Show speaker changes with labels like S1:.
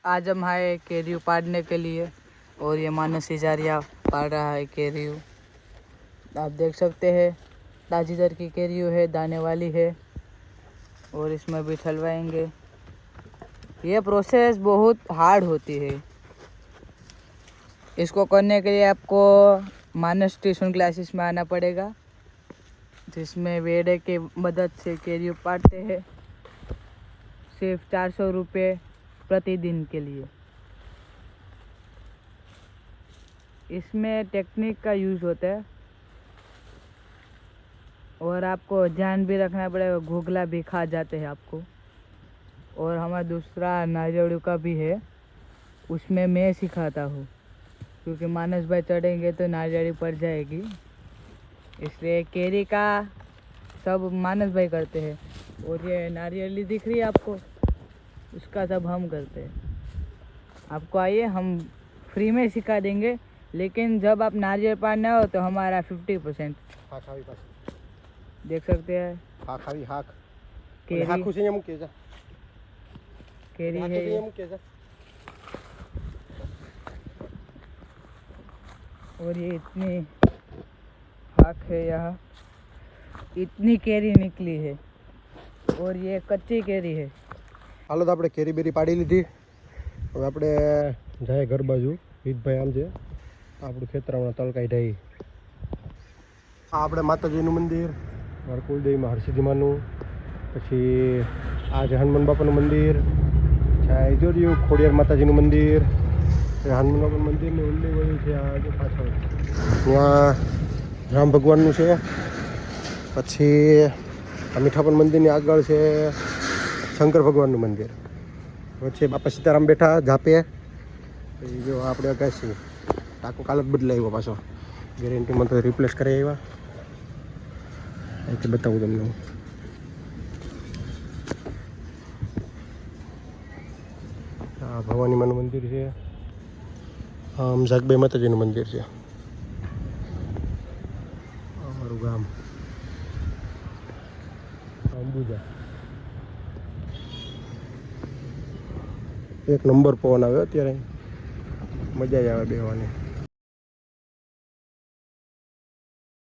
S1: आज हम आए केरियो पाड़ने के लिए और ये मानस सिजारिया पाड़ रहा है केरियो। आप देख सकते हैं ताजी दर की केरियो है, दाने वाली है और इसमें भी ठलवाएंगे। ये प्रोसेस बहुत हार्ड होती है। इसको करने के लिए आपको मानस ट्यूशन क्लासेस में आना पड़ेगा, जिसमें वेड़े की मदद से केरियो पाड़ते हैं। सिर्फ 400 रुपये प्रतिदिन के लिए। इसमें टेक्निक का यूज़ होता है और आपको ध्यान भी रखना पड़ेगा, घोघला भी खा जाते हैं आपको। और हमारा दूसरा नारियल का भी है, उसमें मैं सिखाता हूँ, क्योंकि मानस भाई चढ़ेंगे तो नारियल पड़ जाएगी, इसलिए केरी का सब मानस भाई करते हैं। और ये नारियली दिख रही है आपको, उसका सब हम करते हैं। आपको आइए, हम फ्री में सिखा देंगे, लेकिन जब आप नारियल पाड़ना हो तो हमारा 50%। देख सकते हैं केरी है और ये इतनी हाक है, यहाँ इतनी केरी निकली है और ये कच्ची केरी है।
S2: हालो तो આપણે કેરી બેરી પાડી લીધી। હવે આપણે જાય ઘર બાજુ। હિતભાઈ આમ છે, આપણું ખેતરમાં તલ કાઢ્યા। આ આપણે માતાજીનું મંદિર, મારા કુલદેવીમાં હરસિદ્ધિમાનું, પછી આ છે હનુમાન બાપાનું મંદિર, છે જોડિયું ખોડિયાર માતાજીનું મંદિર, હનુમાન બાપાનું મંદિરને ઉલ્લી વયું છે આ જો પાછળ। ત્યાં રામ ભગવાનનું છે, પછી આ મીઠાપન મંદિરની આગળ છે શંકર ભગવાનનું મંદિર, વચ્ચે બાપા સીતારામ બેઠા ઝાપે। જો આપણે અગાસી ટાંકો કાલ જ બદલાવ્યો પાછો, ગેરંટીમાં તો રિપ્લેસ કરી આવ્યા। અહીંથી બતાવું તમને। આ ભવાની માનું મંદિર છે, આમ જાગબાઈ માતાજીનું મંદિર છે। અમારું ગામ અંબુજા। એક નંબર પવન આવ્યો અત્યારે, મજા જ આવે બેહવાની।